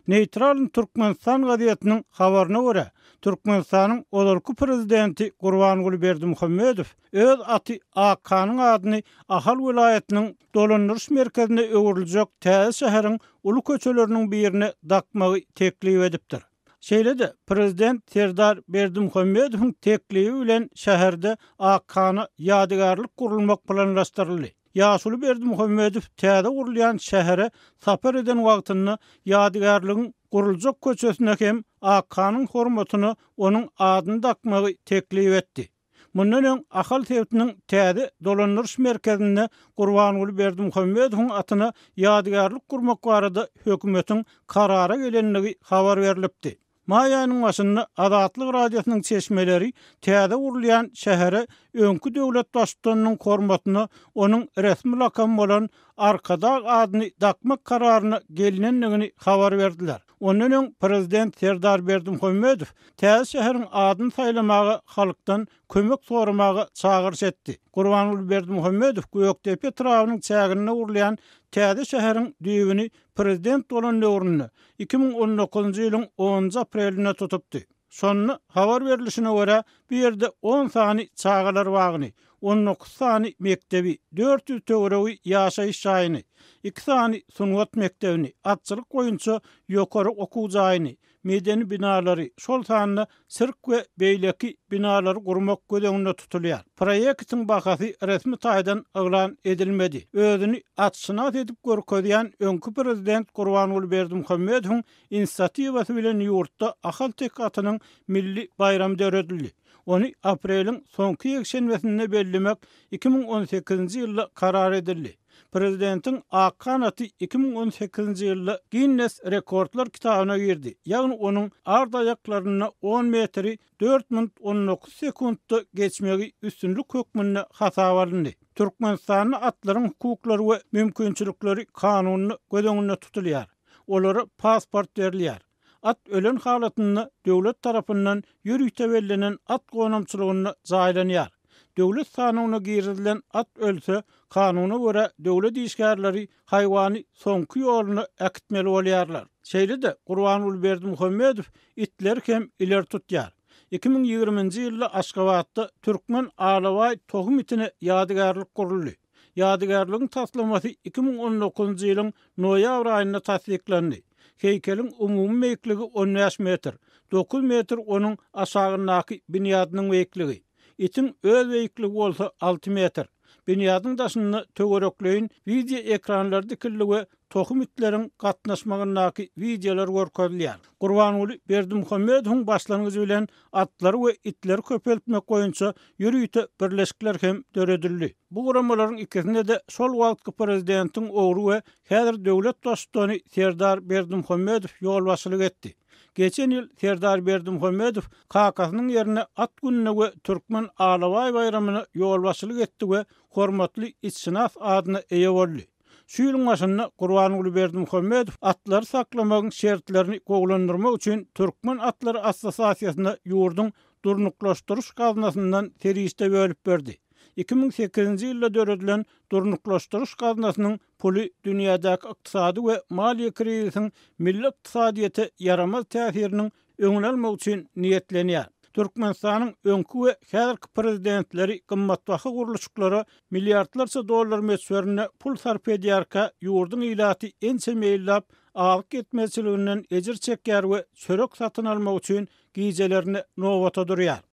Neytral Türkmenistan gazetinin habaryna görä, Türkmenistanyň olarky prezidenti Gurbanuly Berdimuhammedow öz aty AK-nyň adyny Ahal vilayetiniň dolandyryş merkezine öwriljek täze şäheriň uly köçeleriniň birine dakmagy teklip edipdir. Şeýle-de prezident Serdar Berdimuhammedowyň teklibi bilen şäherde AK-na ýadygarlyk gurulmak planlaşdyryldy. Ýaşuly Berdimuhammedow täze gurulýan şähere sapar eden wagtyny ýadygarlygyň guruljak köçesine hem AK-nyň hormatyny onuň adyny dakmagy teklip etdi. Mundan öň Ahal Sewtiniň täze dolandyryş merkezine Gurbanuly Berdimuhammedowyň atyna ýadygarlyk gurmak barada hökümetiň karara gelenligi habar berilipdi. May aýynyň başynda Azatlyk radiosynyň çeşmeleri täze gurulýan şähere öňkü döwlet başçysynyň hormatyny onuň resmi lakamy bolan Arkadag adyny dakmak kararyna gelinenligini habar berdiler. Ondan öň prezident Serdar Berdimuhammedow täze şäheriň adyny saýlamagy halkdan kömek soramagy çagyryş etdi. Gurbanuly Berdimuhammedow Göktepe trawynyň çägine urulýan täze şäheriň düýbini prezident bolan döwründe 2019-njy ýylyň 10 apreline tutupdy. Şonu habar berilişine görä bir ýerde 10 sany çagalar bagyny, 19 sany mektebi, 400 töweregi ýaşaýyş şaýyny, 2 sany sungat mektebini, atçylyk goýunça ýokary okuw jaýyny, medeni binalary, şol sanyna sirk we beýleki binalary gurmak gödeňinde tutulýar. Proýektiň bahasy resmi taýdan aglan edilmedi. Özüni atşynat edip görkezýän öňkü prezident Gurbanuly Berdimuhammedowyň inisiatiwasy bilen ýurtda Ahal Tek atynyň milli bayramy döredildi. Onu aprelin sonky ýekşenbesinde bellemek 2018-nji ýylda karar edildi. Prezidentin AK aty 2018-nji ýylda Guinness Rekordlar kitabyna girdi. Ýagny onuň ardaýaklaryna 10 metri 4 minut 19 sekundda geçmegi üstünlük hökmüne hasap alındy. Türkmenistanyň atlaryň hukuklary we mümkinçilikleri kanunyny gödeňinde tutulýar. Olara pasport berilýär. At ölen halatyny döwlet tarapyndan ýürüýte berlenen at gonamçylygyny jaýlanýar. Döwlet sanyna girdilen at ölse kanuny görä döwlet işgärleri haýwany soňky ýolyny äkitmeli bolýarlar. Şeýle-de Gurbanuly Berdimuhammedow itler hem iler tutýar. 2020-nji ýylda Aşgabatda Türkmen Alaway tohum itine ýadygarlyk guruldy. Ýadygarlygyň taslamasy 2019-njy ýylyň noýabr aýynda tasdiklendi. Heykeliň umumy meýekligi 15 metr, 9 metr onuň aşagynaky binýadynyň meýekligi. Itin öz meýekligi bolsa 6 metr. Binýadyň daşyny töwerekleýin video ekranlarda dikildi we tohum itleriň gatnaşmagynaky videolar görkezilýär. Gurbanuly Berdimuhammedowyň başlangyjy bilen atlar we itler köpeltmek goýunça ýürüýte birleşikler hem döredildi. Bu guramalaryň ikisinde de şol wagtky prezidentiň ogry we häzir döwlet başçysyny Serdar Berdimuhammedow ýolbaşçylyk etdi. Geçen ýyl Serdar Berdimuhammedow kakasynyň ýerine at gününe we Türkmen Alaway bayramyna ýolbaşçylyk etdi we hormatly issinaf adyna eýe boldy. Şu ýylyň başynda Gurbanuly Berdimuhammedow atlar saklamagyň şertlerini goglandyrmak üçin Türkmen Atlary Assosiasiýasyna ýurdun durnuklaşdyryş gaznasyndan teriste bölüp berdi. 2008-nji ýylda döredilen durnuklaşdyryş gaznasynyň puly dünýädäki ykdysady we maliýe krizisiň milli ykdysadyýeta yaramaz täsiriniň öňüne almak üçin niýetlenýär. Türkmenistanyň öňkü we häzirki prezidentleri gymmatbaha guruluşyklara milliardlarça dollar meçberine pul sarf edýärkä ýurdun ilaty ençe meýillap alyk etmezçiliginden ejir çekýär we çörek satyn almak üçin gijelerini nowata durýar.